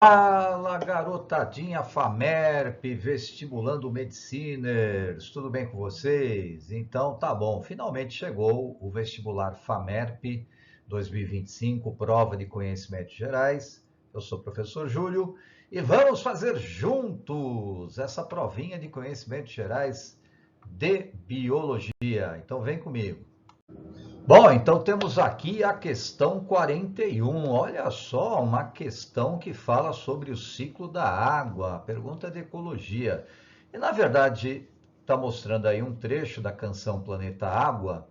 Fala, garotadinha Famerp, vestibulando Mediciners, tudo bem com vocês? Então, tá bom, finalmente chegou o vestibular Famerp 2025, prova de conhecimentos gerais. Eu sou o professor Júlio e vamos fazer juntos essa provinha de conhecimentos gerais de biologia. Então, vem comigo. Bom, então temos aqui a questão 41. Olha só, uma questão que fala sobre o ciclo da água, pergunta de ecologia. E na verdade está mostrando aí um trecho da canção Planeta Água,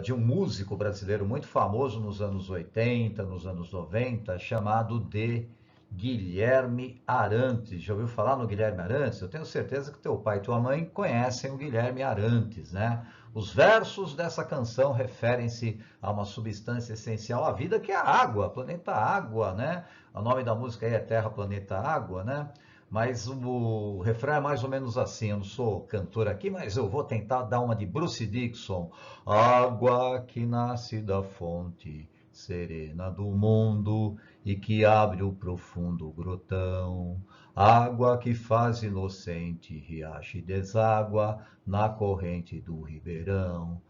de um músico brasileiro muito famoso nos anos 80, nos anos 90, chamado de Guilherme Arantes. Já ouviu falar no Guilherme Arantes? Eu tenho certeza que teu pai e tua mãe conhecem o Guilherme Arantes, né? Os versos dessa canção referem-se a uma substância essencial à vida, que é a água, planeta água, né? O nome da música aí é Terra, Planeta Água, né? Mas o refrão é mais ou menos assim. Eu não sou cantor aqui, mas eu vou tentar dar uma de Bruce Dickinson. Água que nasce da fonte serena do mundo e que abre o profundo grotão. Água que faz inocente riacho e deságua na corrente do ribeirão.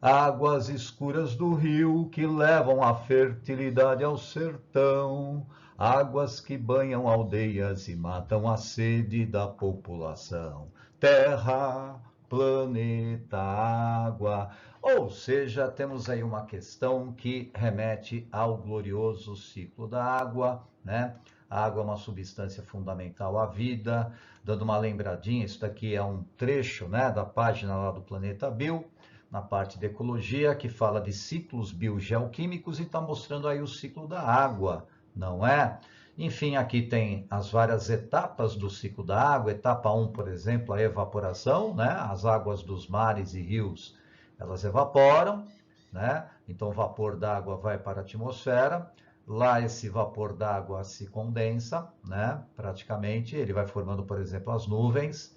Águas escuras do rio que levam a fertilidade ao sertão. Águas que banham aldeias e matam a sede da população. Terra, planeta, água. Ou seja, temos aí uma questão que remete ao glorioso ciclo da água, né? A água é uma substância fundamental à vida. Dando uma lembradinha, isso daqui é um trecho, né, da página lá do Planeta Bio, na parte de ecologia, que fala de ciclos biogeoquímicos e está mostrando aí o ciclo da água, não é? Enfim, aqui tem as várias etapas do ciclo da água. Etapa 1, por exemplo, a evaporação, né? As águas dos mares e rios, elas evaporam, né? Então o vapor d'água vai para a atmosfera. Lá esse vapor d'água se condensa, né? Praticamente, ele vai formando, por exemplo, as nuvens.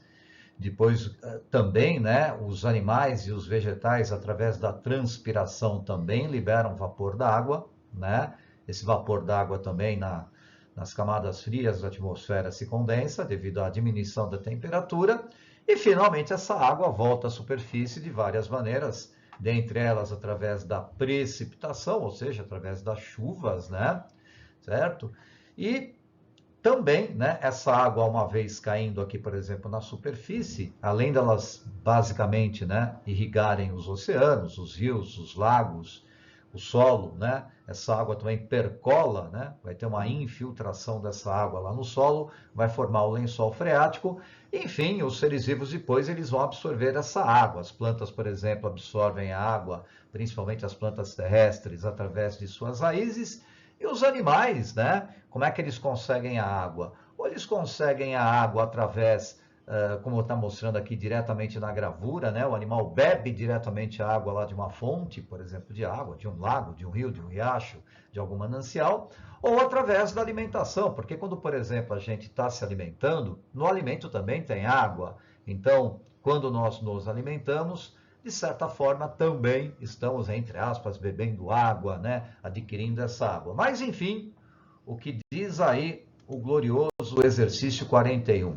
Depois, também, né, os animais e os vegetais, através da transpiração, também liberam vapor d'água, né? Esse vapor d'água também nas camadas frias da atmosfera se condensa devido à diminuição da temperatura. E, finalmente, essa água volta à superfície de várias maneiras, dentre elas através da precipitação, ou seja, através das chuvas, né? Certo? E também, né, essa água, uma vez caindo aqui, por exemplo, na superfície, além delas basicamente, né, irrigarem os oceanos, os rios, os lagos, o solo, né, essa água também percola, né, vai ter uma infiltração dessa água lá no solo, vai formar o lençol freático. Enfim, os seres vivos depois eles vão absorver essa água. As plantas, por exemplo, absorvem a água, principalmente as plantas terrestres, através de suas raízes. E os animais, né? Como é que eles conseguem a água? Ou eles conseguem a água através, como está mostrando aqui diretamente na gravura, né? O animal bebe diretamente a água lá de uma fonte, por exemplo, de água, de um lago, de um rio, de um riacho, de algum manancial, ou através da alimentação, porque quando, por exemplo, a gente está se alimentando, no alimento também tem água. Então, quando nós nos alimentamos, de certa forma também estamos, entre aspas, bebendo água, né? Adquirindo essa água. Mas, enfim, o que diz aí o glorioso exercício 41.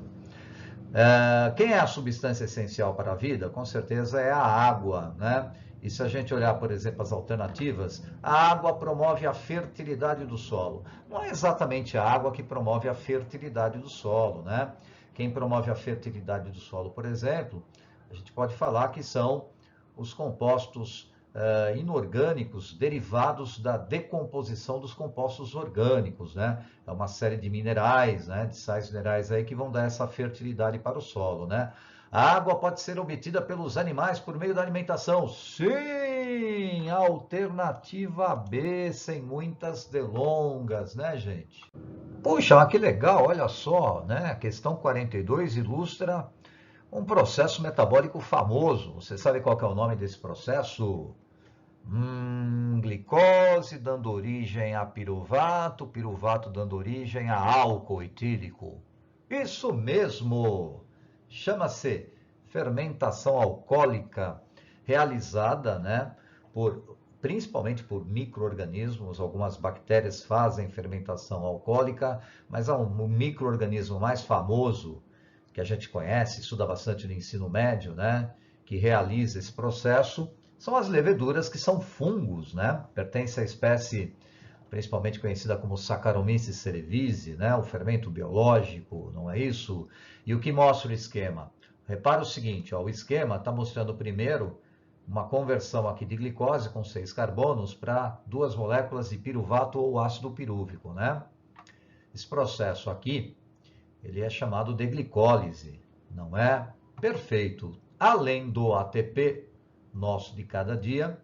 Quem é a substância essencial para a vida? Com certeza é a água, né? E se a gente olhar, por exemplo, as alternativas, a água promove a fertilidade do solo. Não é exatamente a água que promove a fertilidade do solo, né? Quem promove a fertilidade do solo, por exemplo, a gente pode falar que são os compostos inorgânicos derivados da decomposição dos compostos orgânicos, né? É uma série de minerais, né? De sais minerais aí que vão dar essa fertilidade para o solo, né? A água pode ser obtida pelos animais por meio da alimentação. Sim! Alternativa B, sem muitas delongas, né, gente? Puxa, mas que legal, olha só, né? A questão 42 ilustra um processo metabólico famoso. Você sabe qual que é o nome desse processo? Glicose dando origem a piruvato, piruvato dando origem a álcool etílico. Isso mesmo! Chama-se fermentação alcoólica, realizada, né, por principalmente por micro-organismos. Algumas bactérias fazem fermentação alcoólica, mas há um micro-organismo mais famoso que a gente conhece, estuda bastante no ensino médio, né, que realiza esse processo, são as leveduras, que são fungos, né, pertence à espécie principalmente conhecida como Saccharomyces cerevisiae, né, o fermento biológico, não é isso? E o que mostra o esquema? Repara o seguinte, ó, o esquema está mostrando primeiro uma conversão aqui de glicose com 6 carbonos para 2 moléculas de piruvato ou ácido pirúvico, né? Esse processo aqui, ele é chamado de glicólise, não é? Perfeito. Além do ATP nosso de cada dia,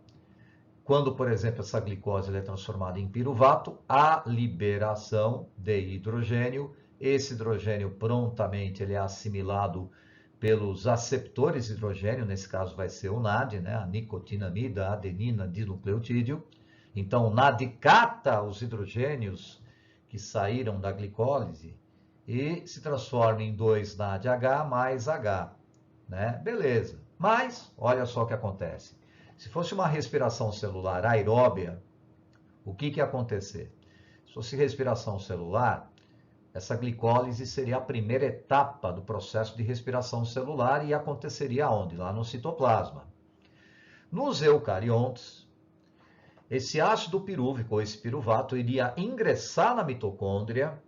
quando, por exemplo, essa glicose é transformada em piruvato, há liberação de hidrogênio. Esse hidrogênio prontamente ele é assimilado pelos aceptores de hidrogênio, nesse caso vai ser o NAD, né? A nicotinamida, a adenina dinucleotídeo. Então, o NAD cata os hidrogênios que saíram da glicólise e se transforma em 2-NADH mais H, né? Beleza. Mas, olha só o que acontece. Se fosse uma respiração celular aeróbia, o que ia acontecer? Se fosse respiração celular, essa glicólise seria a primeira etapa do processo de respiração celular e aconteceria onde? Lá no citoplasma. Nos eucariontes, esse ácido pirúvico, ou esse piruvato, iria ingressar na mitocôndria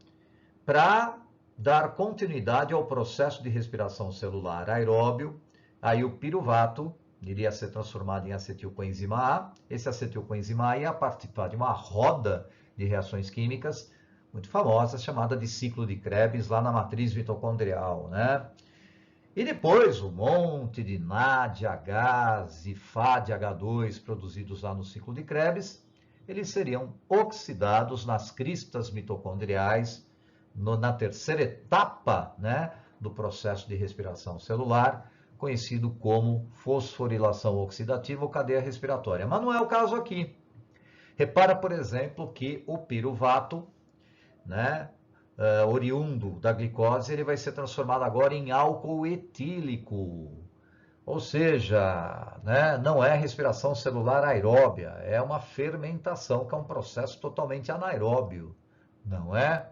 para dar continuidade ao processo de respiração celular aeróbio. Aí o piruvato iria ser transformado em acetilcoenzima A. Esse acetilcoenzima A ia participar de uma roda de reações químicas muito famosa, chamada de ciclo de Krebs, lá na matriz mitocondrial, né? E depois, um monte de NADH e FADH2 produzidos lá no ciclo de Krebs, eles seriam oxidados nas cristas mitocondriais, na terceira etapa, né, do processo de respiração celular, conhecido como fosforilação oxidativa ou cadeia respiratória. Mas não é o caso aqui. Repara, por exemplo, que o piruvato, né, oriundo da glicose, ele vai ser transformado agora em álcool etílico. Ou seja, né, não é respiração celular aeróbia, é uma fermentação, que é um processo totalmente anaeróbio, não é?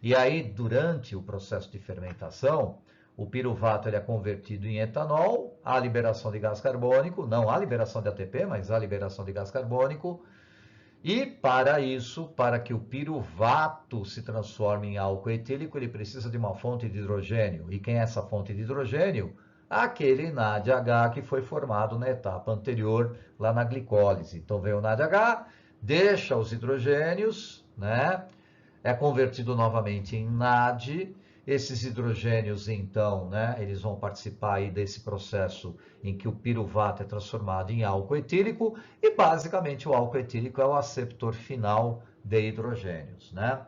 E aí, durante o processo de fermentação, o piruvato ele é convertido em etanol, há liberação de gás carbônico, não há liberação de ATP, mas há liberação de gás carbônico. E para isso, para que o piruvato se transforme em álcool etílico, ele precisa de uma fonte de hidrogênio. E quem é essa fonte de hidrogênio? Aquele NADH que foi formado na etapa anterior, lá na glicólise. Então vem o NADH, deixa os hidrogênios, né? É convertido novamente em NAD. Esses hidrogênios, então, né, eles vão participar aí desse processo em que o piruvato é transformado em álcool etílico e, basicamente, o álcool etílico é o aceptor final de hidrogênios, né?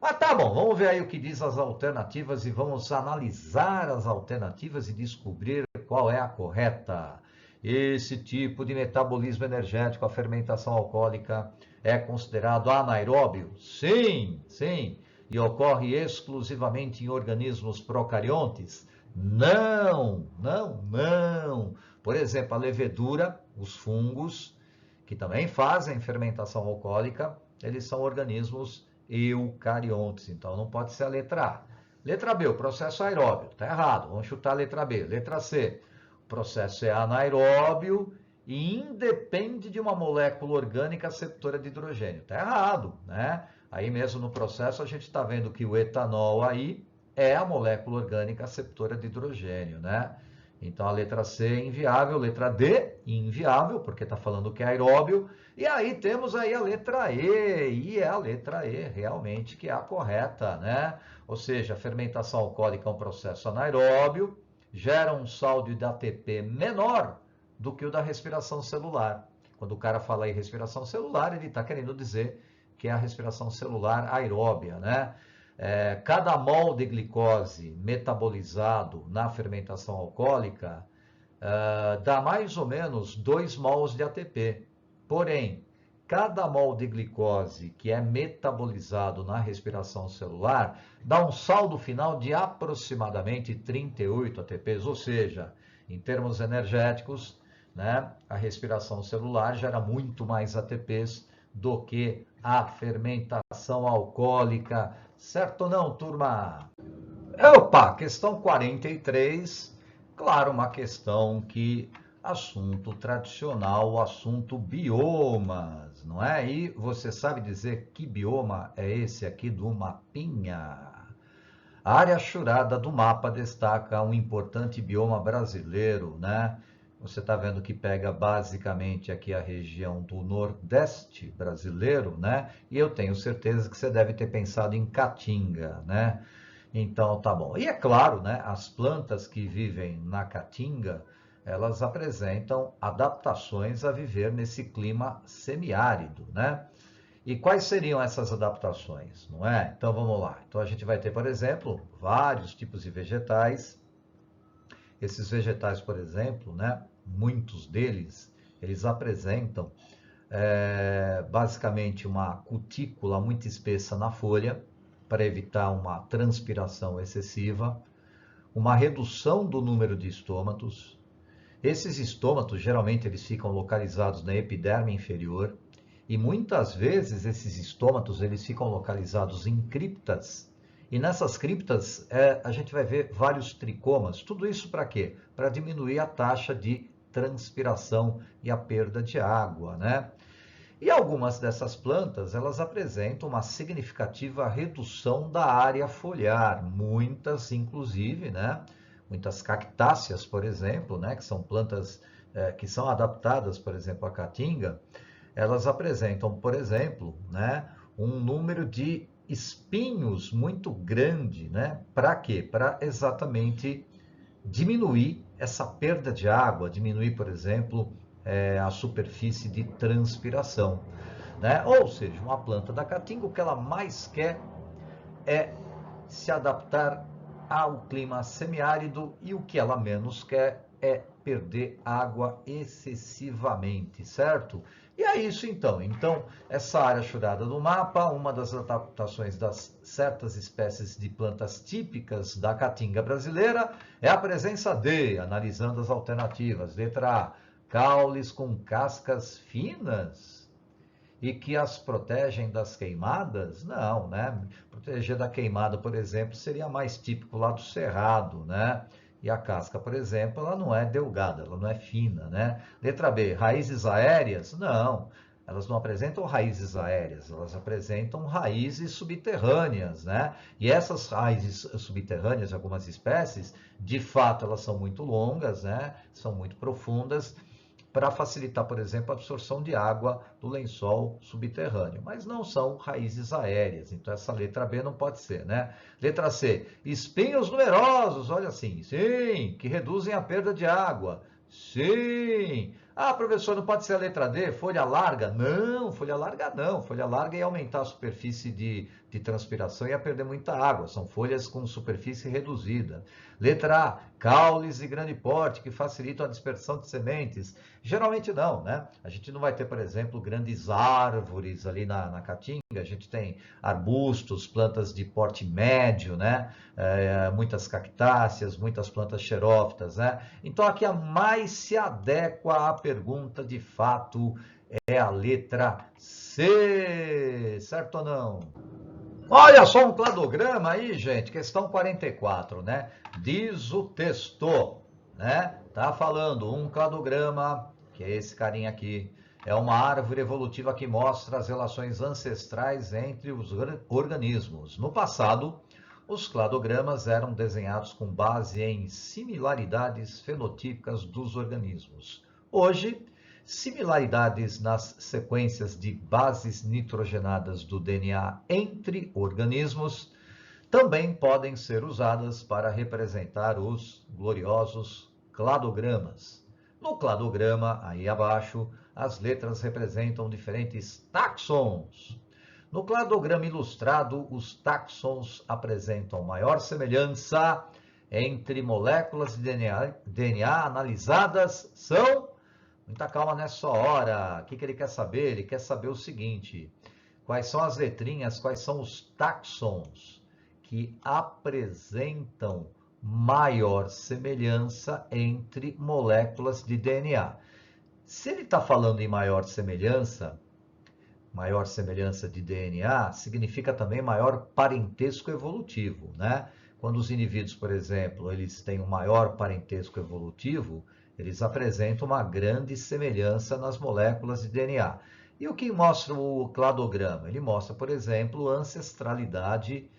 Mas tá bom, vamos ver aí o que diz as alternativas e vamos analisar as alternativas e descobrir qual é a correta. Esse tipo de metabolismo energético, a fermentação alcoólica, é considerado anaeróbio? Sim, sim. E ocorre exclusivamente em organismos procariontes? Não, não, não. Por exemplo, a levedura, os fungos, que também fazem fermentação alcoólica, eles são organismos eucariontes, então não pode ser a letra A. Letra B, o processo aeróbio, está errado, vamos chutar a letra B. Letra C, o processo é anaeróbio e independe de uma molécula orgânica aceptora de hidrogênio, está errado, né? Aí mesmo no processo a gente está vendo que o etanol aí é a molécula orgânica aceptora de hidrogênio, né? Então a letra C é inviável, letra D inviável, porque está falando que é aeróbio. E aí temos aí a letra E, e é a letra E realmente que é a correta, né? Ou seja, a fermentação alcoólica é um processo anaeróbio, gera um saldo de ATP menor do que o da respiração celular. Quando o cara fala em respiração celular, ele está querendo dizer que é a respiração celular aeróbia, né? Cada mol de glicose metabolizado na fermentação alcoólica dá mais ou menos 2 mols de ATP. Porém, cada mol de glicose que é metabolizado na respiração celular dá um saldo final de aproximadamente 38 ATPs, ou seja, em termos energéticos, né? A respiração celular gera muito mais ATPs do que a fermentação alcoólica. Certo ou não, turma? Opa, questão 43. Claro, uma questão que assunto tradicional, assunto biomas, não é? E você sabe dizer que bioma é esse aqui do mapinha? A área churada do mapa destaca um importante bioma brasileiro, né? Você está vendo que pega basicamente aqui a região do Nordeste brasileiro, né? E eu tenho certeza que você deve ter pensado em Caatinga, né? Então, tá bom. E é claro, né? As plantas que vivem na Caatinga, elas apresentam adaptações a viver nesse clima semiárido, né? E quais seriam essas adaptações, não é? Então vamos lá. Então a gente vai ter, por exemplo, vários tipos de vegetais. Esses vegetais, por exemplo, né? Muitos deles, eles apresentam basicamente uma cutícula muito espessa na folha para evitar uma transpiração excessiva, uma redução do número de estômatos. Esses estômatos, geralmente, eles ficam localizados na epiderme inferior e muitas vezes esses estômatos eles ficam localizados em criptas. E nessas criptas a gente vai ver vários tricomas. Tudo isso para quê? Para diminuir a taxa de transpiração e a perda de água, né? E algumas dessas plantas, elas apresentam uma significativa redução da área foliar, muitas inclusive, né? Muitas cactáceas, por exemplo, né? Que são plantas que são adaptadas, por exemplo, à caatinga, elas apresentam, por exemplo, né? Um número de espinhos muito grande, né? Para quê? Para exatamente diminuir essa perda de água, diminuir, por exemplo, a superfície de transpiração, né? Ou seja, uma planta da caatinga, o que ela mais quer é se adaptar ao clima semiárido e o que ela menos quer é perder água excessivamente, certo? E é isso então. Então, essa área churada do mapa, uma das adaptações das certas espécies de plantas típicas da caatinga brasileira é a presença de, analisando as alternativas, letra A, caules com cascas finas e que as protegem das queimadas? Não, né? Proteger da queimada, por exemplo, seria mais típico lá do cerrado, né? E a casca, por exemplo, ela não é delgada, ela não é fina, né? Letra B, raízes aéreas? Não, elas não apresentam raízes aéreas, elas apresentam raízes subterrâneas, né? E essas raízes subterrâneas de algumas espécies, de fato, elas são muito longas, né? São muito profundas para facilitar, por exemplo, a absorção de água do lençol subterrâneo, mas não são raízes aéreas, então essa letra B não pode ser, né? Letra C, espinhos numerosos, olha assim, sim, que reduzem a perda de água, sim. Ah, professor, não pode ser a letra D, folha larga? Não, folha larga não, folha larga ia aumentar a superfície de transpiração e ia perder muita água, são folhas com superfície reduzida. Letra A, caules de grande porte, que facilitam a dispersão de sementes. Geralmente não, né? A gente não vai ter, por exemplo, grandes árvores ali na caatinga, a gente tem arbustos, plantas de porte médio, né? Muitas cactáceas, muitas plantas xerófitas, né? Então aqui a mais se adequa à pergunta de fato é a letra C, certo ou não? Olha só um cladograma aí, gente, questão 44, né? Diz o texto, né? Tá falando um cladograma, que é esse carinha aqui, é uma árvore evolutiva que mostra as relações ancestrais entre os organismos. No passado, os cladogramas eram desenhados com base em similaridades fenotípicas dos organismos. Hoje, similaridades nas sequências de bases nitrogenadas do DNA entre organismos também podem ser usadas para representar os gloriosos cladogramas. No cladograma, aí abaixo, as letras representam diferentes táxons. No cladograma ilustrado, os táxons apresentam maior semelhança entre moléculas de DNA analisadas são. Muita calma nessa hora. O que ele quer saber? Ele quer saber o seguinte: quais são as letrinhas, quais são os táxons que apresentam maior semelhança entre moléculas de DNA? Se ele está falando em maior semelhança de DNA, significa também maior parentesco evolutivo, né? Quando os indivíduos, por exemplo, eles têm um maior parentesco evolutivo, eles apresentam uma grande semelhança nas moléculas de DNA. E o que mostra o cladograma? Ele mostra, por exemplo, a ancestralidade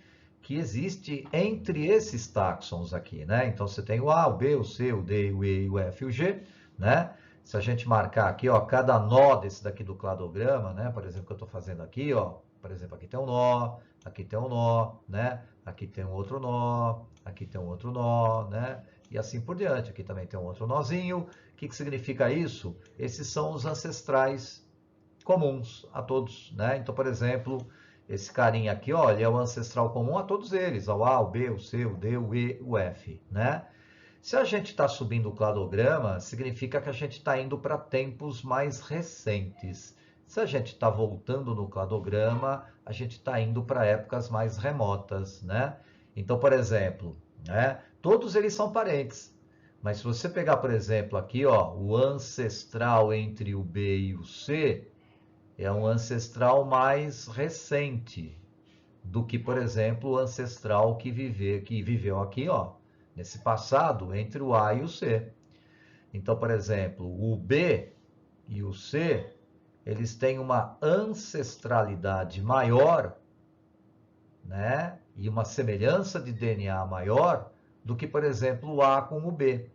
que existe entre esses táxons aqui, né? Então você tem o A, o B, o C, o D, o E, o F e o G, né? Se a gente marcar aqui, ó, cada nó desse daqui do cladograma, né? Por exemplo, que eu estou fazendo aqui, ó. Por exemplo, aqui tem um nó, aqui tem um nó, né? Aqui tem um outro nó, aqui tem um outro nó, né? E assim por diante. Aqui também tem um outro nozinho. O que significa isso? Esses são os ancestrais comuns a todos, né? Então, por exemplo, esse carinha aqui, ó, ele é o ancestral comum a todos eles, ao A, ao B, o C, o D, o E, o F, né? Se a gente está subindo o cladograma, significa que a gente está indo para tempos mais recentes. Se a gente está voltando no cladograma, a gente está indo para épocas mais remotas, né? Então, por exemplo, né, todos eles são parentes. Mas se você pegar, por exemplo, aqui, ó, o ancestral entre o B e o C, é um ancestral mais recente do que, por exemplo, o ancestral que viveu aqui, ó, nesse passado, entre o A e o C. Então, por exemplo, o B e o C, eles têm uma ancestralidade maior, né? E uma semelhança de DNA maior do que, por exemplo, o A com o B.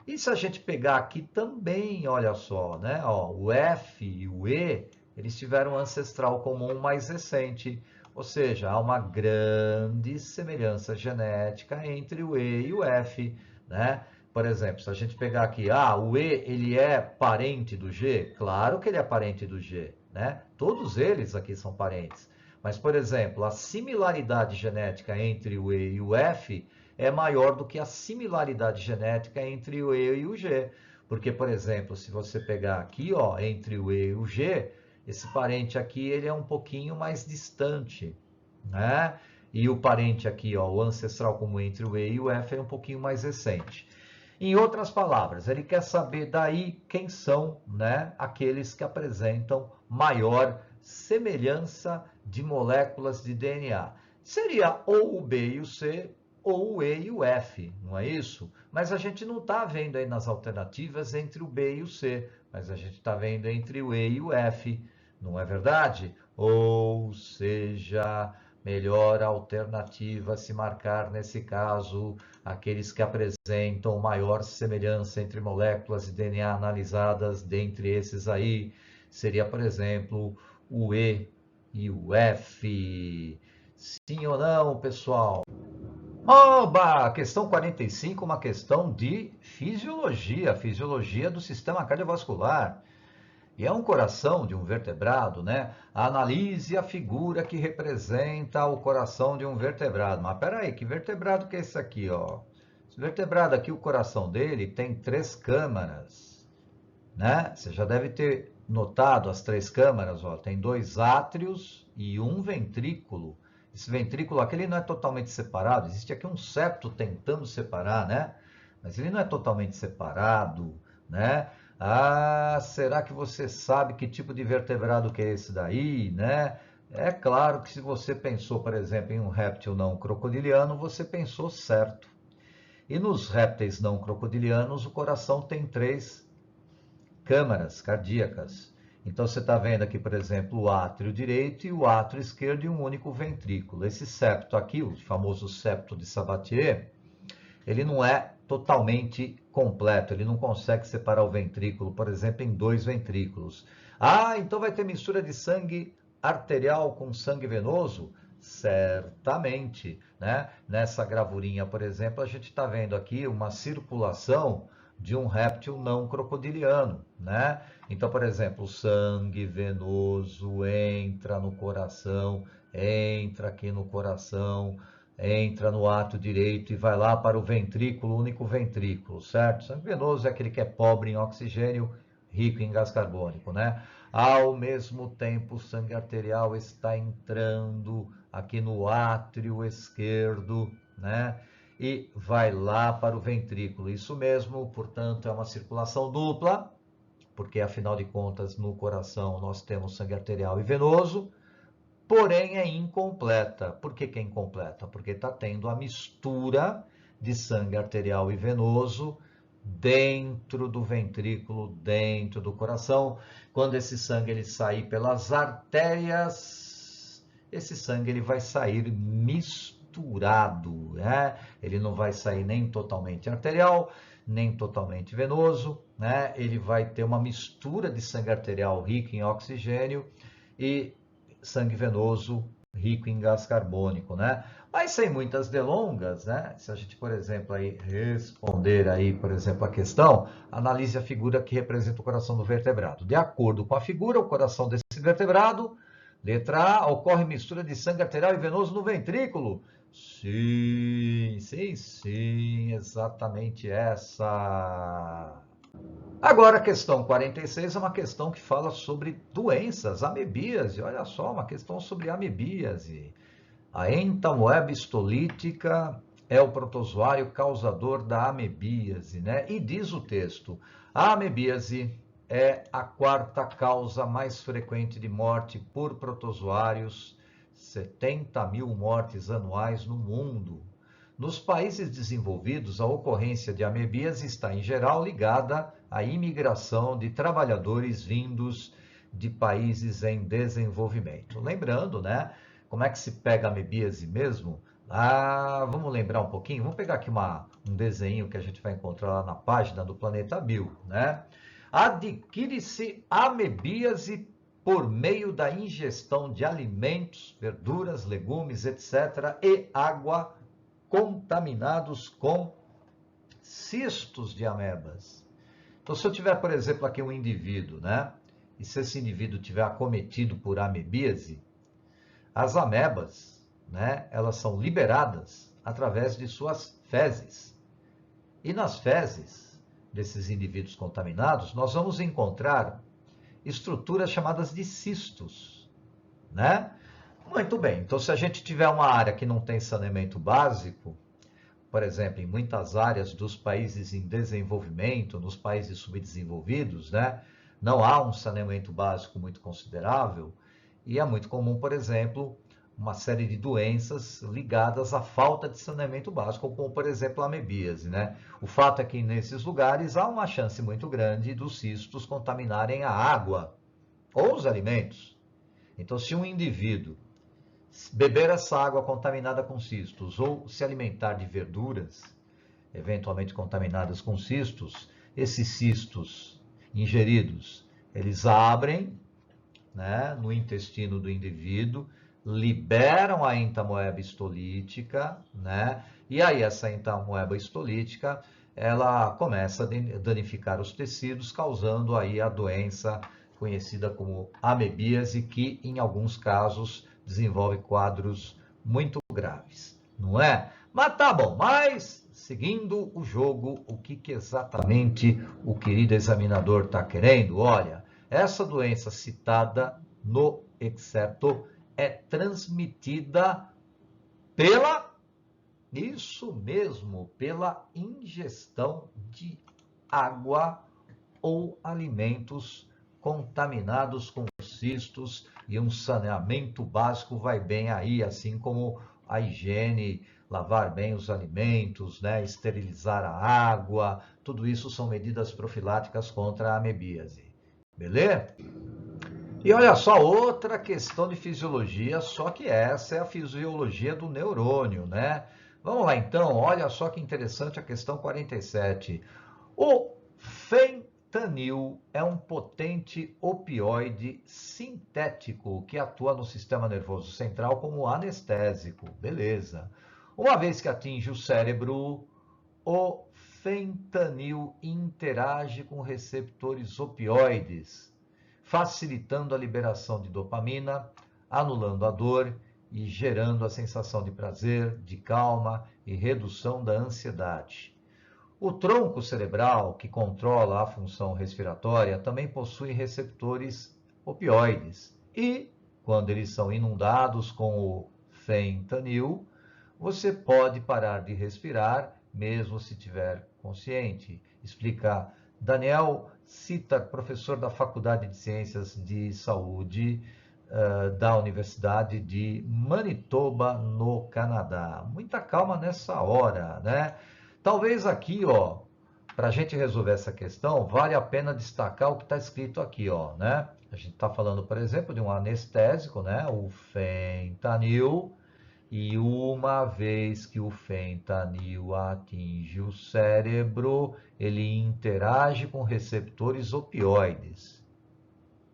E se a gente pegar aqui também, olha só, né? Ó, o F e o E, eles tiveram um ancestral comum mais recente. Ou seja, há uma grande semelhança genética entre o E e o F, né? Por exemplo, se a gente pegar aqui, o E, ele é parente do G? Claro que ele é parente do G, né? Todos eles aqui são parentes. Mas, por exemplo, a similaridade genética entre o E e o F é maior do que a similaridade genética entre o E e o G. Porque, por exemplo, se você pegar aqui, ó, entre o E e o G, esse parente aqui ele é um pouquinho mais distante, né? E o parente aqui, ó, o ancestral comum entre o E e o F é um pouquinho mais recente. Em outras palavras, ele quer saber daí quem são, né, aqueles que apresentam maior semelhança de moléculas de DNA. Seria ou o B e o C, ou o E e o F, não é isso? Mas a gente não está vendo aí nas alternativas entre o B e o C, mas a gente está vendo entre o E e o F, não é verdade? Ou seja, melhor alternativa se marcar nesse caso aqueles que apresentam maior semelhança entre moléculas de DNA analisadas, dentre esses aí, seria, por exemplo, o E e o F. Sim ou não, pessoal? Oba! Questão 45, uma questão de fisiologia, fisiologia do sistema cardiovascular. E é um coração de um vertebrado, né? Analise a figura que representa o coração de um vertebrado. Mas peraí, que vertebrado que é esse aqui, ó? Esse vertebrado aqui, o coração dele tem 3 câmaras, né? Você já deve ter notado as 3 câmaras, ó. Tem 2 átrios e um ventrículo. Esse ventrículo aqui ele não é totalmente separado. Existe aqui um septo tentando separar, né? Mas ele não é totalmente separado, né? Será que você sabe que tipo de vertebrado que é esse daí, né? É claro que se você pensou, por exemplo, em um réptil não crocodiliano, você pensou certo. E nos répteis não crocodilianos, o coração tem 3 câmaras cardíacas. Então você está vendo aqui, por exemplo, o átrio direito e o átrio esquerdo e um único ventrículo. Esse septo aqui, o famoso septo de Sabatier, ele não é totalmente completo, ele não consegue separar o ventrículo, por exemplo, em 2 ventrículos. Então vai ter mistura de sangue arterial com sangue venoso? Certamente, né? Nessa gravurinha, por exemplo, a gente está vendo aqui uma circulação de um réptil não crocodiliano, né? Então, por exemplo, o sangue venoso entra no coração, entra aqui no coração, entra no átrio direito e vai lá para o ventrículo, único ventrículo, certo? Sangue venoso é aquele que é pobre em oxigênio, rico em gás carbônico, né? Ao mesmo tempo, o sangue arterial está entrando aqui no átrio esquerdo, né? E vai lá para o ventrículo. Isso mesmo, portanto, é uma circulação dupla, porque afinal de contas no coração nós temos sangue arterial e venoso, porém é incompleta. Por que que é incompleta? Porque está tendo a mistura de sangue arterial e venoso dentro do ventrículo, dentro do coração. Quando esse sangue ele sair pelas artérias, esse sangue ele vai sair misturado, né? Ele não vai sair nem totalmente arterial, nem totalmente venoso, né? Ele vai ter uma mistura de sangue arterial rico em oxigênio e sangue venoso rico em gás carbônico, né? Mas sem muitas delongas, né? Se a gente, por exemplo, aí responder aí, por exemplo, a questão, analise a figura que representa o coração do vertebrado. De acordo com a figura, o coração desse vertebrado, letra A, ocorre mistura de sangue arterial e venoso no ventrículo. Sim, sim, sim, exatamente essa. Agora, a questão 46 é uma questão que fala sobre doenças, amebíase. Olha só, uma questão sobre amebíase. A entamoeba histolítica é o protozoário causador da amebíase, né? E diz o texto, a amebíase é a quarta causa mais frequente de morte por protozoários, 70 mil mortes anuais no mundo. Nos países desenvolvidos, a ocorrência de amebíase está, em geral, ligada à imigração de trabalhadores vindos de países em desenvolvimento. Lembrando, né? Como é que se pega a amebíase mesmo? Ah, vamos lembrar um pouquinho? Vamos pegar aqui um desenho que a gente vai encontrar lá na página do Planeta Bio, né? Adquire-se amebíase por meio da ingestão de alimentos, verduras, legumes, etc. e água contaminados com cistos de amebas. Então, se eu tiver, por exemplo, aqui um indivíduo, né? E se esse indivíduo tiver acometido por amebíase, as amebas, né? Elas são liberadas através de suas fezes. E nas fezes desses indivíduos contaminados, nós vamos encontrar estruturas chamadas de cistos, né? Muito bem, então se a gente tiver uma área que não tem saneamento básico, por exemplo, em muitas áreas dos países em desenvolvimento, nos países subdesenvolvidos, né, não há um saneamento básico muito considerável e é muito comum, por exemplo, uma série de doenças ligadas à falta de saneamento básico, como, por exemplo, a amebíase, né? O fato é que nesses lugares há uma chance muito grande dos cistos contaminarem a água ou os alimentos. Então, se um indivíduo beber essa água contaminada com cistos ou se alimentar de verduras, eventualmente contaminadas com cistos, esses cistos ingeridos, eles abrem, né, no intestino do indivíduo, liberam a entamoeba histolítica, né, e aí essa entamoeba histolítica, ela começa a danificar os tecidos, causando aí a doença conhecida como amebíase, que em alguns casos desenvolve quadros muito graves, não é? Mas tá bom, mas seguindo o jogo, o que exatamente o querido examinador está querendo? Olha, essa doença citada no excerto é transmitida pela, isso mesmo, pela ingestão de água ou alimentos contaminados com cistos, e um saneamento básico vai bem aí, assim como a higiene, lavar bem os alimentos, né, esterilizar a água, tudo isso são medidas profiláticas contra a amebíase. Beleza? E olha só, outra questão de fisiologia, só que essa é a fisiologia do neurônio, né? Vamos lá então, olha só que interessante a questão 47. O fentanil é um potente opioide sintético que atua no sistema nervoso central como anestésico. Beleza. Uma vez que atinge o cérebro, o fentanil interage com receptores opioides, facilitando a liberação de dopamina, anulando a dor e gerando a sensação de prazer, de calma e redução da ansiedade. O tronco cerebral, que controla a função respiratória, também possui receptores opioides. E, quando eles são inundados com o fentanil, você pode parar de respirar, mesmo se estiver consciente. Explica Daniel Sitar, professor da Faculdade de Ciências de Saúde da Universidade de Manitoba, no Canadá. Muita calma nessa hora, né? Talvez aqui, ó, para a gente resolver essa questão, vale a pena destacar o que está escrito aqui, ó, né? A gente está falando, por exemplo, de um anestésico, né? O fentanil. E uma vez que o fentanil atinge o cérebro, ele interage com receptores opioides,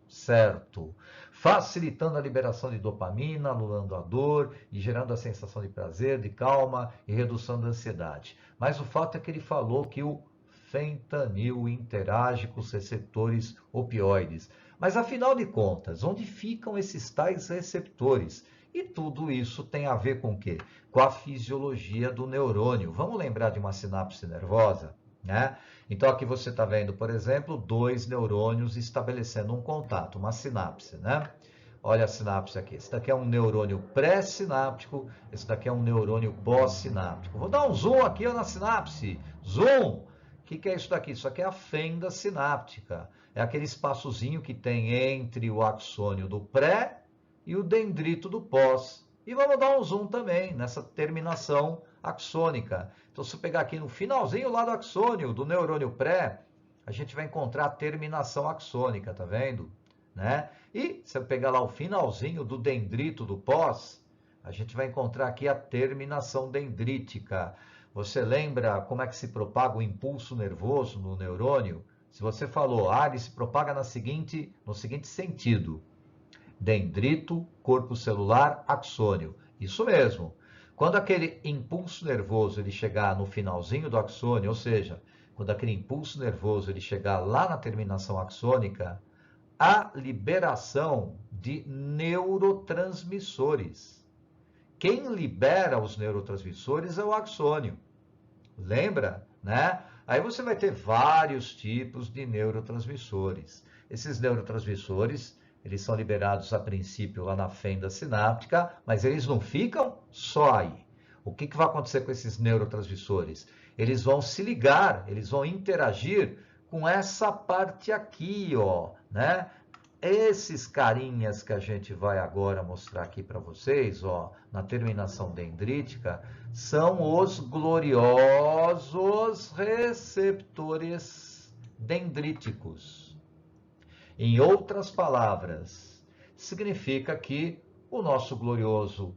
certo? Facilitando a liberação de dopamina, anulando a dor e gerando a sensação de prazer, de calma e redução da ansiedade. Mas o fato é que ele falou que o fentanil interage com os receptores opioides. Mas afinal de contas, onde ficam esses tais receptores? E tudo isso tem a ver com o quê? Com a fisiologia do neurônio. Vamos lembrar de uma sinapse nervosa, né? Então aqui você está vendo, por exemplo, dois neurônios estabelecendo um contato, uma sinapse, né? Olha a sinapse aqui. Esse daqui é um neurônio pré-sináptico, esse daqui é um neurônio pós-sináptico. Vou dar um zoom aqui ó, na sinapse. Zoom! O que é isso daqui? Isso aqui é a fenda sináptica. É aquele espaçozinho que tem entre o axônio do pré e o dendrito do pós. E vamos dar um zoom também nessa terminação axônica. Então, se eu pegar aqui no finalzinho lá do axônio, do neurônio pré, a gente vai encontrar a terminação axônica, tá vendo? Né? E se eu pegar lá o finalzinho do dendrito do pós, a gente vai encontrar aqui a terminação dendrítica. Você lembra como é que se propaga o impulso nervoso no neurônio? Se você falou, ele se propaga no seguinte sentido. Dendrito, corpo celular, axônio. Isso mesmo. Quando aquele impulso nervoso ele chegar no finalzinho do axônio, ou seja, quando aquele impulso nervoso ele chegar lá na terminação axônica, há liberação de neurotransmissores. Quem libera os neurotransmissores é o axônio. Lembra, né? Aí você vai ter vários tipos de neurotransmissores. Esses neurotransmissores eles são liberados a princípio lá na fenda sináptica, mas eles não ficam só aí. O que vai acontecer com esses neurotransmissores? Eles vão se ligar, eles vão interagir com essa parte aqui, ó, né? Esses carinhas que a gente vai agora mostrar aqui para vocês, ó, na terminação dendrítica, são os gloriosos receptores dendríticos. Em outras palavras, significa que o nosso glorioso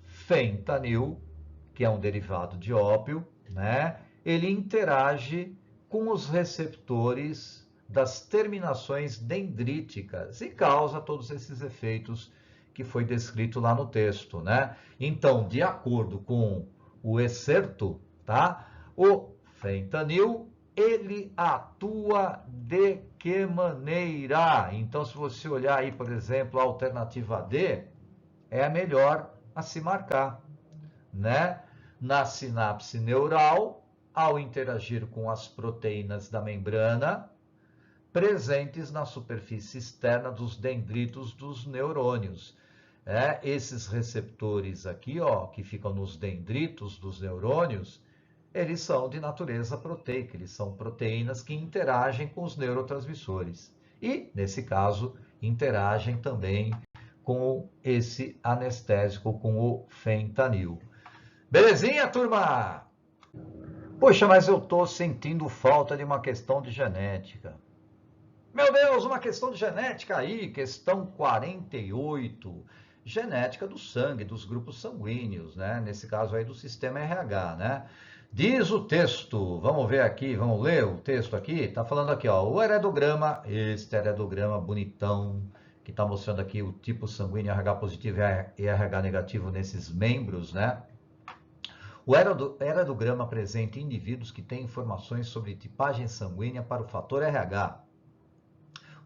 fentanil, que é um derivado de ópio, né, ele interage com os receptores das terminações dendríticas e causa todos esses efeitos que foi descrito lá no texto, né? Então, de acordo com o excerto, tá? O fentanil ele atua de que maneira? Então, se você olhar aí, por exemplo, a alternativa D, é a melhor a se marcar, né? Na sinapse neural, ao interagir com as proteínas da membrana, presentes na superfície externa dos dendritos dos neurônios. Esses receptores aqui, ó, que ficam nos dendritos dos neurônios, eles são de natureza proteica, eles são proteínas que interagem com os neurotransmissores. E, nesse caso, interagem também com esse anestésico, com o fentanil. Belezinha, turma? Poxa, mas eu estou sentindo falta de uma questão de genética. Meu Deus, uma questão de genética aí, questão 48. Genética do sangue, dos grupos sanguíneos, né? Nesse caso aí do sistema RH, né? Diz o texto, vamos ver aqui, vamos ler o texto aqui, tá falando aqui, ó, o heredograma, este heredograma bonitão, que tá mostrando aqui o tipo sanguíneo RH positivo e RH negativo nesses membros, né? O heredograma apresenta indivíduos que têm informações sobre tipagem sanguínea para o fator RH.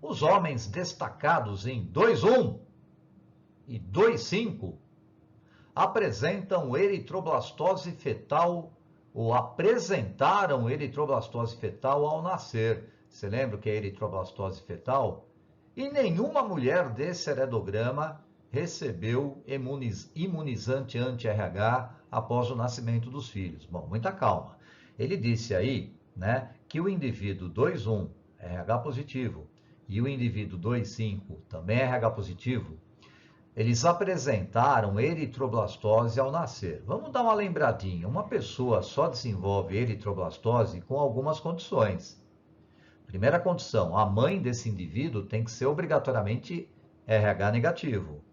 Os homens destacados em 2.1 e 2.5 apresentam eritroblastose fetal ou apresentaram eritroblastose fetal ao nascer. Você lembra o que é eritroblastose fetal? E nenhuma mulher desse heredograma recebeu imunizante anti-RH após o nascimento dos filhos. Bom, muita calma. Ele disse aí né, que o indivíduo 21 RH positivo e o indivíduo 25 também RH positivo, eles apresentaram eritroblastose ao nascer. Vamos dar uma lembradinha. Uma pessoa só desenvolve eritroblastose com algumas condições. Primeira condição, a mãe desse indivíduo tem que ser obrigatoriamente RH negativo.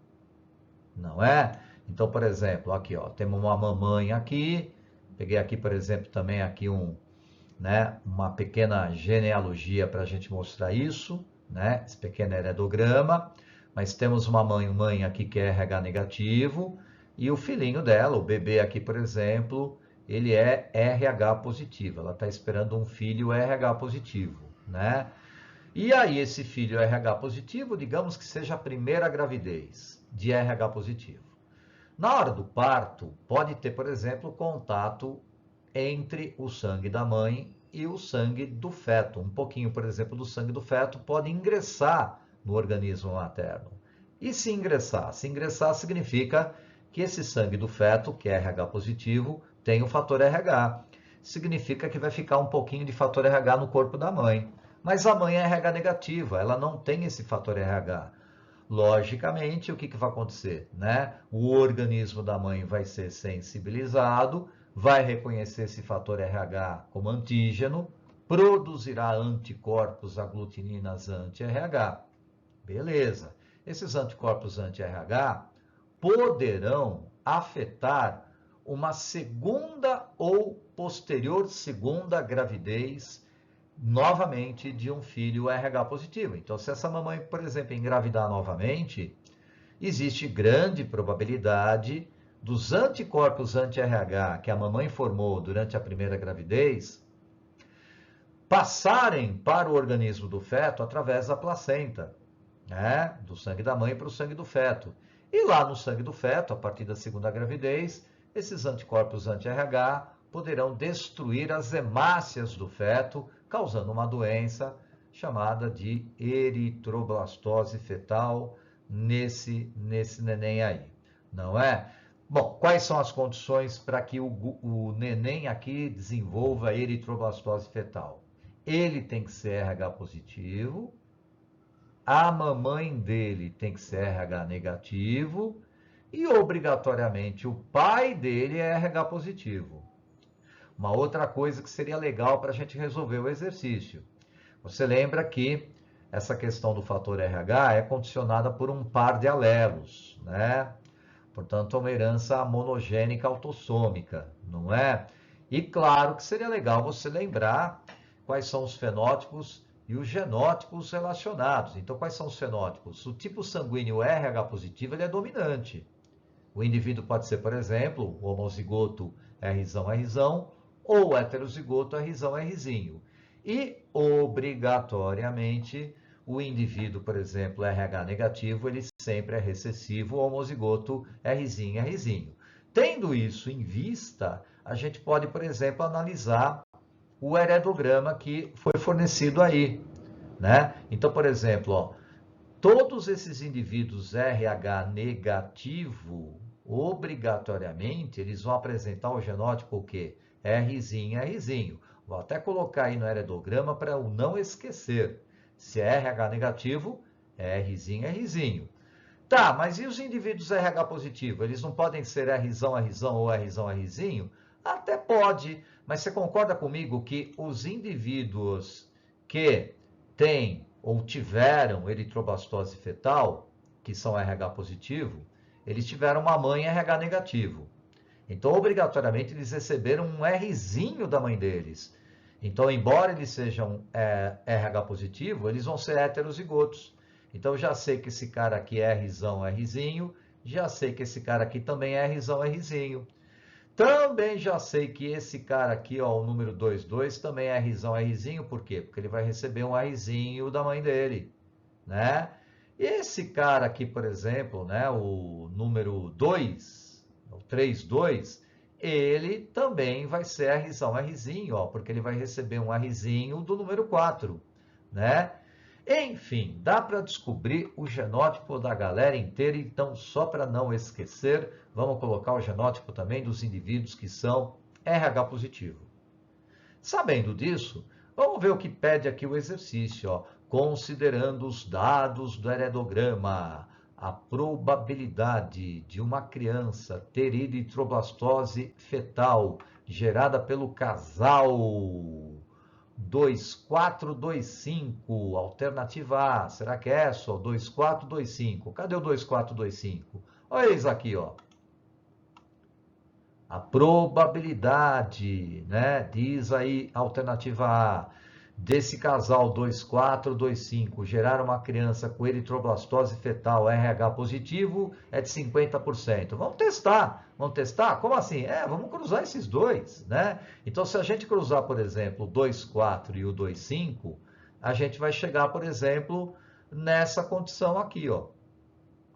Não é? Então, por exemplo, aqui, ó, temos uma mamãe aqui. Peguei aqui, por exemplo, também aqui uma pequena genealogia para a gente mostrar isso, né? Esse pequeno heredograma. Mas temos uma mãe aqui que é RH negativo e o filhinho dela, o bebê aqui, por exemplo, ele é RH positivo. Ela está esperando um filho RH positivo, né? E aí esse filho RH positivo, digamos que seja a primeira gravidez de RH positivo. Na hora do parto, pode ter, por exemplo, contato entre o sangue da mãe e o sangue do feto. Um pouquinho, por exemplo, do sangue do feto pode ingressar no organismo materno. E se ingressar? Se ingressar significa que esse sangue do feto, que é RH positivo, tem o fator RH. Significa que vai ficar um pouquinho de fator RH no corpo da mãe. Mas a mãe é RH negativa, ela não tem esse fator RH. Logicamente, o que vai acontecer? Né? O organismo da mãe vai ser sensibilizado, vai reconhecer esse fator RH como antígeno, produzirá anticorpos aglutininas anti-RH. Beleza. Esses anticorpos anti-RH poderão afetar uma segunda ou posterior segunda gravidez novamente de um filho RH positivo. Então, se essa mamãe, por exemplo, engravidar novamente, existe grande probabilidade dos anticorpos anti-RH que a mamãe formou durante a primeira gravidez passarem para o organismo do feto através da placenta, né? Do sangue da mãe para o sangue do feto. E lá no sangue do feto, a partir da segunda gravidez, esses anticorpos anti-RH poderão destruir as hemácias do feto, causando uma doença chamada de eritroblastose fetal nesse neném aí, não é? Bom, quais são as condições para que o neném aqui desenvolva eritroblastose fetal? Ele tem que ser RH positivo, a mamãe dele tem que ser RH negativo e obrigatoriamente o pai dele é RH positivo. Uma outra coisa que seria legal para a gente resolver o exercício. Você lembra que essa questão do fator RH é condicionada por um par de alelos, né? Portanto, é uma herança monogênica autossômica, não é? E claro que seria legal você lembrar quais são os fenótipos e os genótipos relacionados. Então, quais são os fenótipos? O tipo sanguíneo RH positivo ele é dominante. O indivíduo pode ser, por exemplo, homozigoto Rzão Rzão ou heterozigoto Rzão Rzinho. E, obrigatoriamente, o indivíduo, por exemplo, RH negativo, ele sempre é recessivo homozigoto Rzinho Rzinho. Tendo isso em vista, a gente pode, por exemplo, analisar o heredograma que foi fornecido aí, né? Então, por exemplo, ó, todos esses indivíduos RH negativo, obrigatoriamente, eles vão apresentar o genótipo o quê? Rzinho, Rzinho. Vou até colocar aí no heredograma para eu não esquecer. Se é RH negativo, Rzinho, Rzinho. Tá, mas e os indivíduos RH positivo? Eles não podem ser Rzão, Rzão ou Rzão, Rzinho? Até pode, mas você concorda comigo que os indivíduos que têm ou tiveram eritroblastose fetal, que são RH positivo, eles tiveram uma mãe RH negativo. Então, obrigatoriamente, eles receberam um Rzinho da mãe deles. Então, embora eles sejam RH positivo, eles vão ser heterozigotos. Então, já sei que esse cara aqui é Rzão, Rzinho. Já sei que esse cara aqui também é Rzão, Rzinho. Também já sei que esse cara aqui, ó, o número 22, também é Rzão, Rzinho. Por quê? Porque ele vai receber um Rzinho da mãe dele, né? Esse cara aqui, por exemplo, né, o número 2, o 32, ele também vai ser Rzão, Rzinho, ó, porque ele vai receber um Rzinho do número 4, né? Enfim, dá para descobrir o genótipo da galera inteira, então só para não esquecer, vamos colocar o genótipo também dos indivíduos que são RH positivo. Sabendo disso, vamos ver o que pede aqui o exercício, ó. Considerando os dados do heredograma, a probabilidade de uma criança ter eritroblastose fetal gerada pelo casal 2425, alternativa A. Será que é essa? 2425. Cadê o 2425? Olha isso aqui, ó. A probabilidade, né? Diz aí, alternativa A, desse casal 2425 gerar uma criança com eritroblastose fetal RH positivo é de 50%. Vamos testar. Vamos testar? Como assim? Vamos cruzar esses dois, né? Então, se a gente cruzar, por exemplo, o 24 e o 25, a gente vai chegar, por exemplo, nessa condição aqui, ó,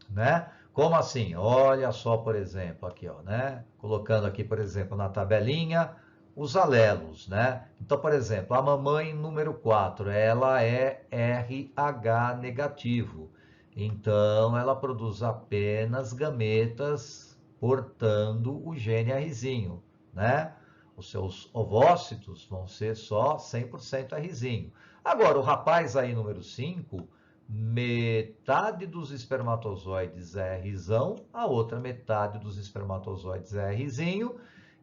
né? Como assim? Olha só, por exemplo, aqui, ó, né? Colocando aqui, por exemplo, na tabelinha, os alelos, né? Então, por exemplo, a mamãe número 4, ela é RH negativo. Então, ela produz apenas gametas portando o gene Rzinho, né? Os seus ovócitos vão ser só 100% Rzinho. Agora, o rapaz aí número 5, metade dos espermatozoides é Rzão, a outra metade dos espermatozoides é Rzinho.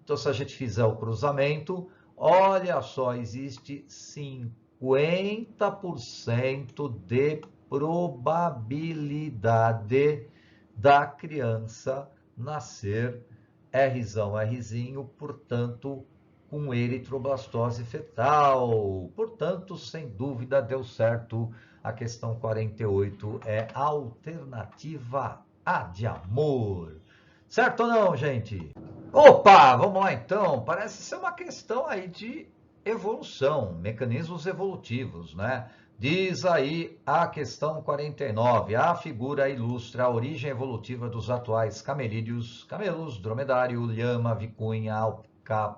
Então, se a gente fizer o cruzamento, olha só, existe 50% de probabilidade da criança nascer Rzão, Rzinho, portanto, com eritroblastose fetal. Portanto, sem dúvida, deu certo. A questão 48 é a alternativa A de amor. Certo ou não, gente? Opa, vamos lá então. Parece ser uma questão aí de evolução, mecanismos evolutivos, né? Diz aí a questão 49. A figura ilustra a origem evolutiva dos atuais camelídeos, camelos, dromedário, lhama, vicunha,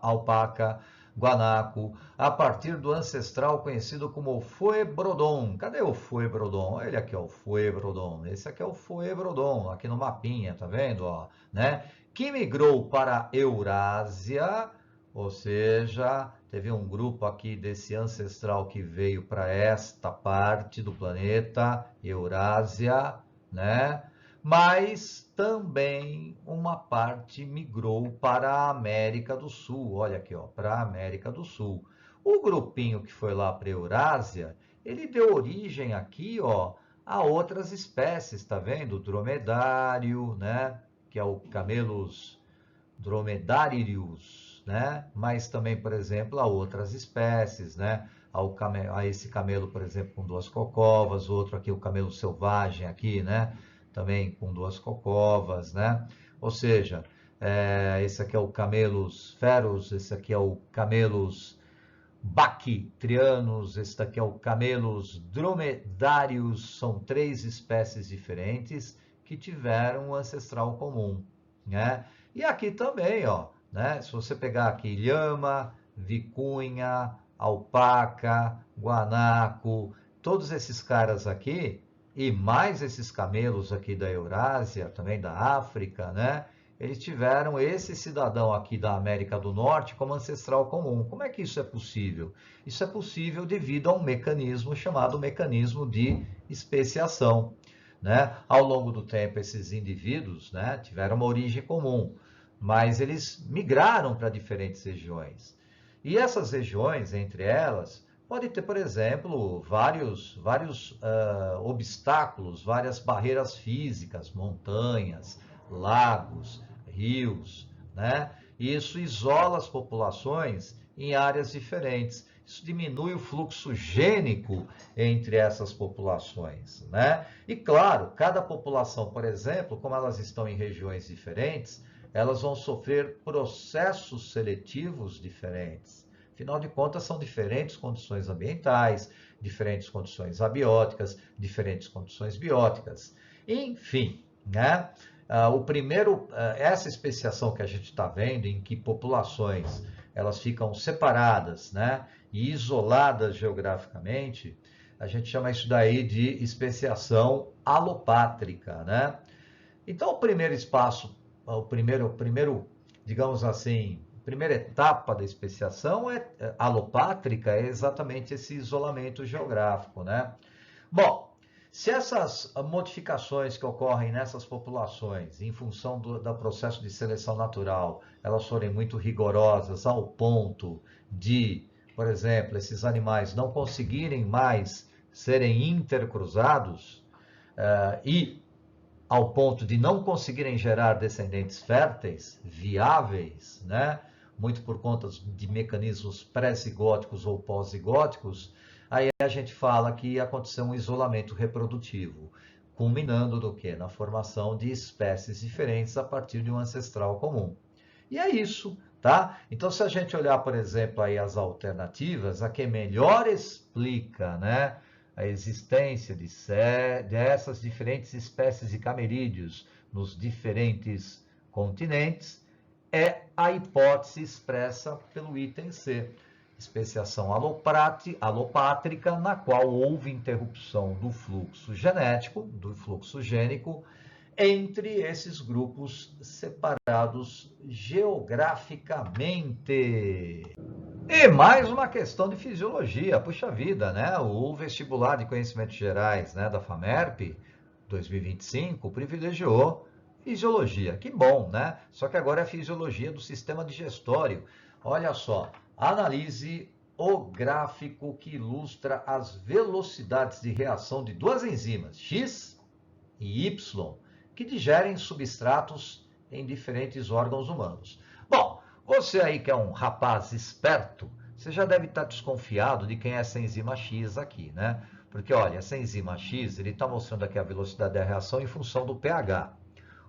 alpaca, guanaco, a partir do ancestral conhecido como Foebrodon. Cadê o Foebrodon? Olha aqui, ó, o Foebrodon. Esse aqui é o Foebrodon, aqui no mapinha, tá vendo? Ó, né? Que migrou para a Eurásia, ou seja, teve um grupo aqui desse ancestral que veio para esta parte do planeta, Eurásia, né? Mas também uma parte migrou para a América do Sul. Olha aqui, ó, para a América do Sul. O grupinho que foi lá para a Eurásia, ele deu origem aqui, ó, a outras espécies, tá vendo? O dromedário, né? Que é o Camelus dromedarius, né? Mas também, por exemplo, a outras espécies, né? A esse camelo, por exemplo, com duas cocovas, outro aqui, o camelo selvagem aqui, né? Também com duas cocovas, né? Ou seja, esse aqui é o Camelus ferus, esse aqui é o Camelus bactrianus, esse daqui é o Camelus dromedarius, são três espécies diferentes que tiveram um ancestral comum, né? E aqui também, ó, né? Se você pegar aqui lhama, vicunha, alpaca, guanaco, todos esses caras aqui, e mais esses camelos aqui da Eurásia, também da África, né? Eles tiveram esse cidadão aqui da América do Norte como ancestral comum. Como é que isso é possível? Isso é possível devido a um mecanismo chamado mecanismo de especiação, né? Ao longo do tempo, esses indivíduos, né, tiveram uma origem comum, mas eles migraram para diferentes regiões. E essas regiões, entre elas, pode ter, por exemplo, vários obstáculos, várias barreiras físicas, montanhas, lagos, rios, né? E isso isola as populações em áreas diferentes. Isso diminui o fluxo gênico entre essas populações, né? E claro, cada população, por exemplo, como elas estão em regiões diferentes, elas vão sofrer processos seletivos diferentes. Afinal de contas, são diferentes condições ambientais, diferentes condições abióticas, diferentes condições bióticas. Enfim, né? Essa especiação que a gente está vendo, em que populações elas ficam separadas, né, e isoladas geograficamente, a gente chama isso daí de especiação alopátrica, né? Então, o primeiro espaço, digamos assim, primeira etapa da especiação alopátrica é exatamente esse isolamento geográfico, né? Bom, se essas modificações que ocorrem nessas populações, em função do processo de seleção natural, elas forem muito rigorosas ao ponto de, por exemplo, esses animais não conseguirem mais serem intercruzados, e ao ponto de não conseguirem gerar descendentes férteis, viáveis, né? Muito por conta de mecanismos pré-zigóticos ou pós-zigóticos, aí a gente fala que aconteceu um isolamento reprodutivo, culminando no quê? Na formação de espécies diferentes a partir de um ancestral comum. E é isso, tá? Então, se a gente olhar, por exemplo, aí as alternativas, a que melhor explica, né, a existência dessas diferentes espécies de camerídeos nos diferentes continentes é a hipótese expressa pelo item C, especiação alopátrica, na qual houve interrupção do fluxo genético, do fluxo gênico, entre esses grupos separados geograficamente. E mais uma questão de fisiologia, puxa vida, né? O vestibular de conhecimentos gerais, né, da FAMERP 2025 privilegiou fisiologia. Que bom, né? Só que agora é a fisiologia do sistema digestório. Olha só, analise o gráfico que ilustra as velocidades de reação de duas enzimas, X e Y, que digerem substratos em diferentes órgãos humanos. Bom, você aí que é um rapaz esperto, você já deve estar desconfiado de quem é essa enzima X aqui, né? Porque, olha, essa enzima X, ele está mostrando aqui a velocidade da reação em função do pH.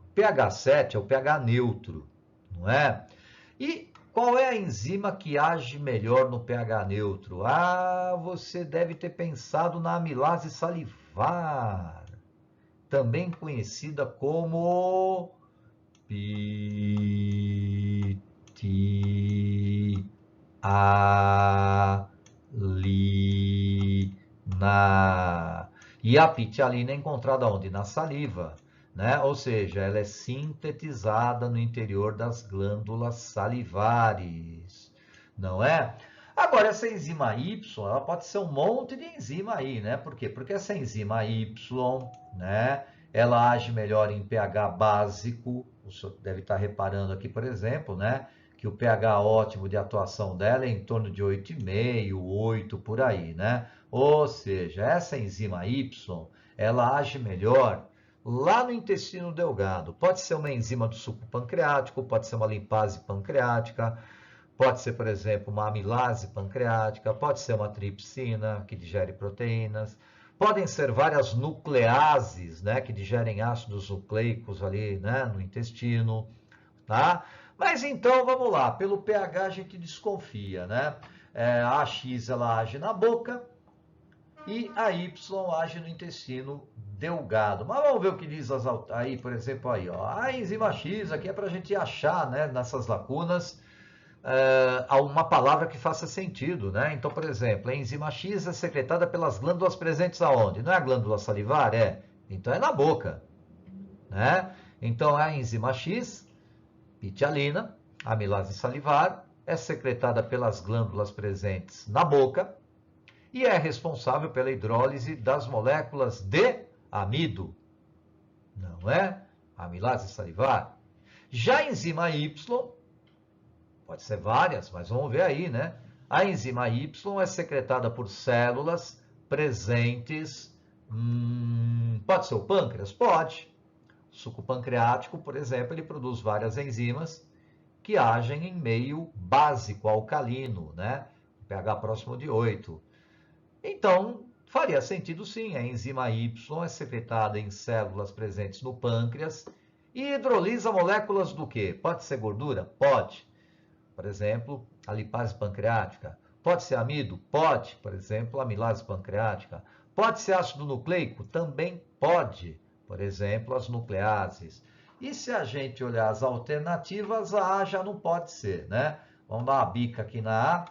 O pH 7 é o pH neutro, não é? E qual é a enzima que age melhor no pH neutro? Ah, você deve ter pensado na amilase salivar, também conhecida como pitialina. E a pitialina é encontrada onde? Na saliva, né? Ou seja, ela é sintetizada no interior das glândulas salivares, não é? Agora, essa enzima Y, ela pode ser um monte de enzima aí, né? Por quê? Porque essa enzima Y, né, ela age melhor em pH básico. O senhor deve estar reparando aqui, por exemplo, né, que o pH ótimo de atuação dela é em torno de 8,5, 8 por aí, né? Ou seja, essa enzima Y, ela age melhor lá no intestino delgado. Pode ser uma enzima do suco pancreático, pode ser uma lipase pancreática, pode ser, por exemplo, uma amilase pancreática, pode ser uma tripsina, que digere proteínas, podem ser várias nucleases, né, que digerem ácidos nucleicos ali, né, no intestino, tá? Mas então, vamos lá, pelo pH a gente desconfia, né? A AX, ela age na boca e a Y age no intestino delgado. Mas vamos ver o que diz aí, por exemplo, aí, ó. A enzima X aqui é para a gente achar, né, nessas lacunas, uma palavra que faça sentido, né? Então, por exemplo, a enzima X é secretada pelas glândulas presentes aonde? Não é a glândula salivar? É. Então, é na boca, né? Então, a enzima X, pitialina, amilase salivar, é secretada pelas glândulas presentes na boca e é responsável pela hidrólise das moléculas de amido, não é? Amilase salivar. Já a enzima Y, pode ser várias, mas vamos ver aí, né? A enzima Y é secretada por células presentes. Pode ser o pâncreas? Pode. O suco pancreático, por exemplo, ele produz várias enzimas que agem em meio básico alcalino, né? pH próximo de 8. Então, faria sentido sim. A enzima Y é secretada em células presentes no pâncreas e hidrolisa moléculas do quê? Pode ser gordura? Pode. Por exemplo, a lipase pancreática. Pode ser amido? Pode. Por exemplo, a amilase pancreática. Pode ser ácido nucleico? Também pode. Por exemplo, as nucleases. E se a gente olhar as alternativas, a A já não pode ser, né? Vamos dar uma bica aqui na A,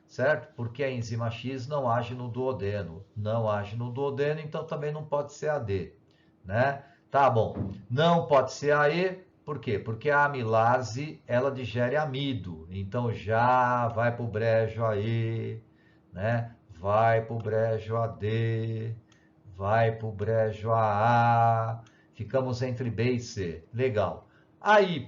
certo? Porque a enzima X não age no duodeno. Não age no duodeno, então também não pode ser a D, né? Tá bom. Não pode ser a E, Por quê? Porque a amilase, ela digere amido. Então já vai para o brejo aí, né? Vai para o brejo AD, vai para o brejo AA. Ficamos entre B e C. Legal. A Y,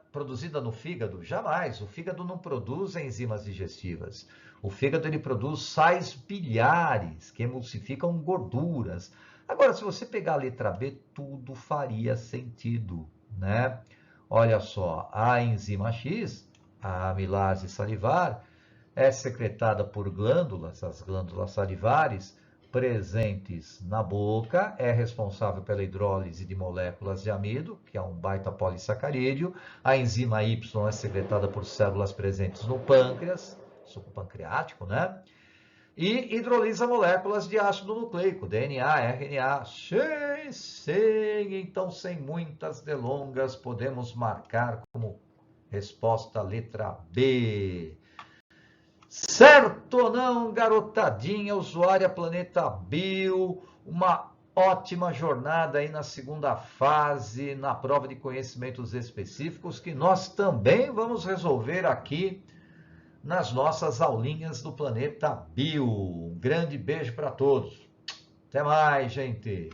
produzida no fígado? Jamais. O fígado não produz enzimas digestivas. O fígado ele produz sais biliares que emulsificam gorduras. Agora, se você pegar a letra B, tudo faria sentido, né? Olha só, a enzima X, a amilase salivar, é secretada por glândulas, as glândulas salivares, presentes na boca, é responsável pela hidrólise de moléculas de amido, que é um baita polissacarídeo. A enzima Y é secretada por células presentes no pâncreas, suco pancreático, né? E hidrolisa moléculas de ácido nucleico, DNA, RNA. Sim, então sem muitas delongas, podemos marcar como resposta a letra B. Certo ou não, garotadinha, usuária Planeta Bio, uma ótima jornada aí na segunda fase, na prova de conhecimentos específicos, que nós também vamos resolver aqui nas nossas aulinhas do Planeta Bio. Um grande beijo para todos. Até mais, gente.